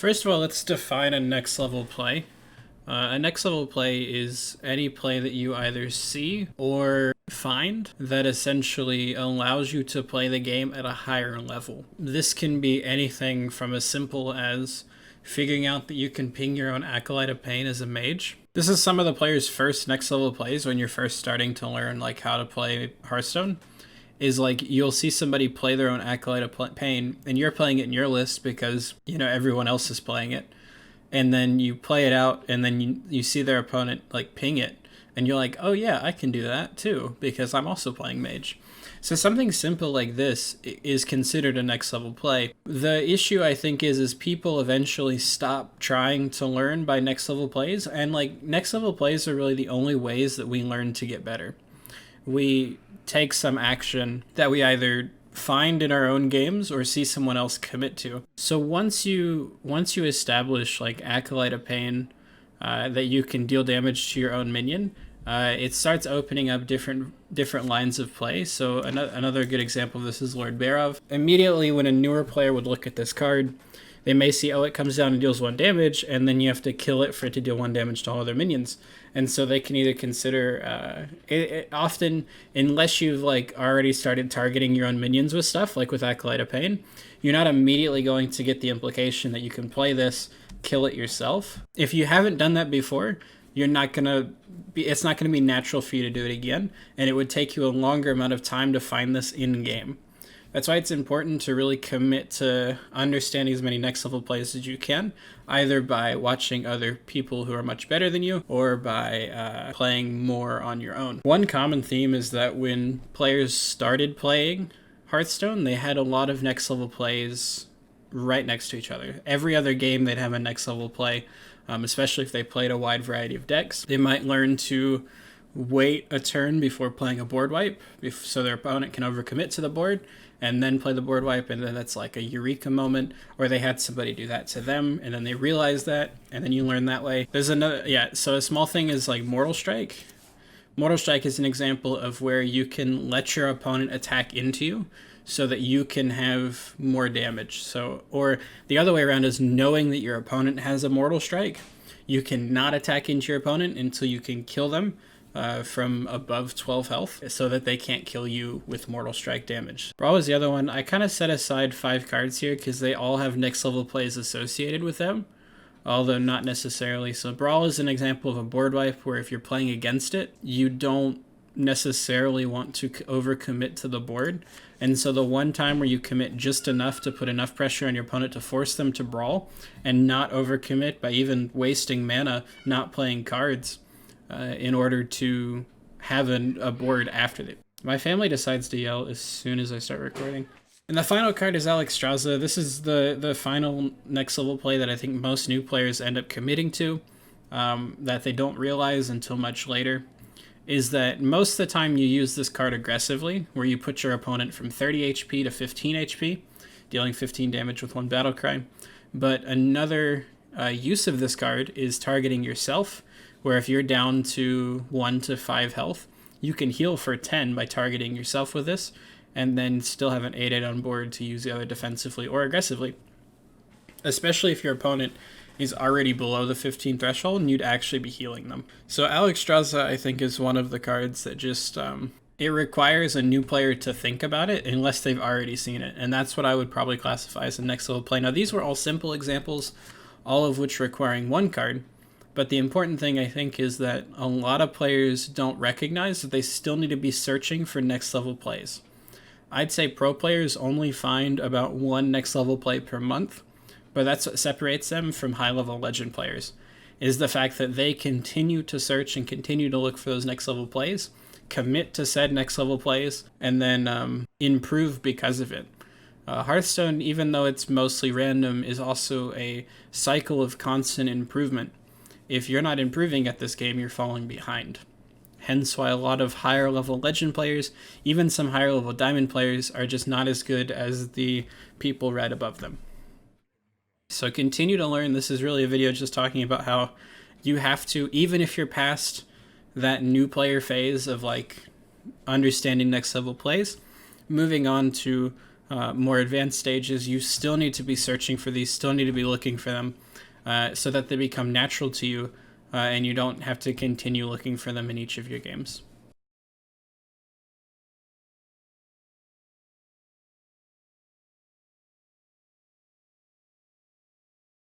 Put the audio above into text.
First of all, let's define a next level play. A next level play is any play that you either see or find that essentially allows you to play the game at a higher level. This can be anything from as simple as figuring out that you can ping your own Acolyte of Pain as a mage. This is some of the players' first next level plays when you're first starting to learn like how to play Hearthstone. Is like you'll see somebody play their own Acolyte of Pain and you're playing it in your list because everyone else is playing it, and then you play it out and then you see their opponent like ping it and you're like, oh yeah, I can do that too because I'm also playing mage. So something simple like this is considered a next level play. The issue I think is people eventually stop trying to learn by next level plays, and like next level plays are really the only ways that we learn to get better. We take some action that we either find in our own games or see someone else commit to. So once you establish like Acolyte of Pain, that you can deal damage to your own minion, it starts opening up different lines of play. So another good example of this is Lord Barov. Immediately when a newer player would look at this card, they may see, oh, it comes down and deals 1 damage, and then you have to kill it for it to deal 1 damage to all other minions. And so they can either consider, often, unless you've like already started targeting your own minions with stuff, like with Acolyte of Pain, you're not immediately going to get the implication that you can play this, kill it yourself. If you haven't done that before, it's not going to be natural for you to do it again, and it would take you a longer amount of time to find this in-game. That's why it's important to really commit to understanding as many next level plays as you can, either by watching other people who are much better than you or by playing more on your own. One common theme is that when players started playing Hearthstone, they had a lot of next level plays right next to each other. Every other game they'd have a next level play, especially if they played a wide variety of decks. They might learn to wait a turn before playing a board wipe so their opponent can overcommit to the board and then play the board wipe, and then that's like a eureka moment, or they had somebody do that to them and then they realized that, and then you learn that way. There's another, so a small thing is like Mortal Strike. Mortal Strike is an example of where you can let your opponent attack into you so that you can have more damage. So, or the other way around is knowing that your opponent has a Mortal Strike, you cannot attack into your opponent until you can kill them from above 12 health so that they can't kill you with Mortal Strike damage. Brawl is the other one. I kind of set aside 5 cards here because they all have next level plays associated with them, although not necessarily. So Brawl is an example of a board wipe where if you're playing against it, you don't necessarily want to overcommit to the board. And so the one time where you commit just enough to put enough pressure on your opponent to force them to brawl and not overcommit by even wasting mana, not playing cards, in order to have a board after it. My family decides to yell as soon as I start recording. And the final card is Alexstrasza. This is the final next level play that I think most new players end up committing to, that they don't realize until much later, is that most of the time you use this card aggressively, where you put your opponent from 30 HP to 15 HP, dealing 15 damage with 1 battle cry. But another use of this card is targeting yourself, where if you're down to 1 to 5 health, you can heal for 10 by targeting yourself with this, and then still have an 8/8 on board to use either defensively or aggressively, especially if your opponent is already below the 15 threshold and you'd actually be healing them. So Alexstrasza, I think, is one of the cards that just, it requires a new player to think about it unless they've already seen it, and that's what I would probably classify as a next level play. Now, these were all simple examples, all of which requiring 1 card. But the important thing, I think, is that a lot of players don't recognize that they still need to be searching for next level plays. I'd say pro players only find about 1 next level play per month, but that's what separates them from high level legend players, is the fact that they continue to search and continue to look for those next level plays, commit to said next level plays, and then improve because of it. Hearthstone, even though it's mostly random, is also a cycle of constant improvement. If you're not improving at this game, you're falling behind. Hence why a lot of higher level legend players, even some higher level diamond players, are just not as good as the people right above them. So continue to learn. This is really a video just talking about how you have to, even if you're past that new player phase of like understanding next level plays, moving on to more advanced stages, you still need to be searching for these, still need to be looking for them, so that they become natural to you, and you don't have to continue looking for them in each of your games.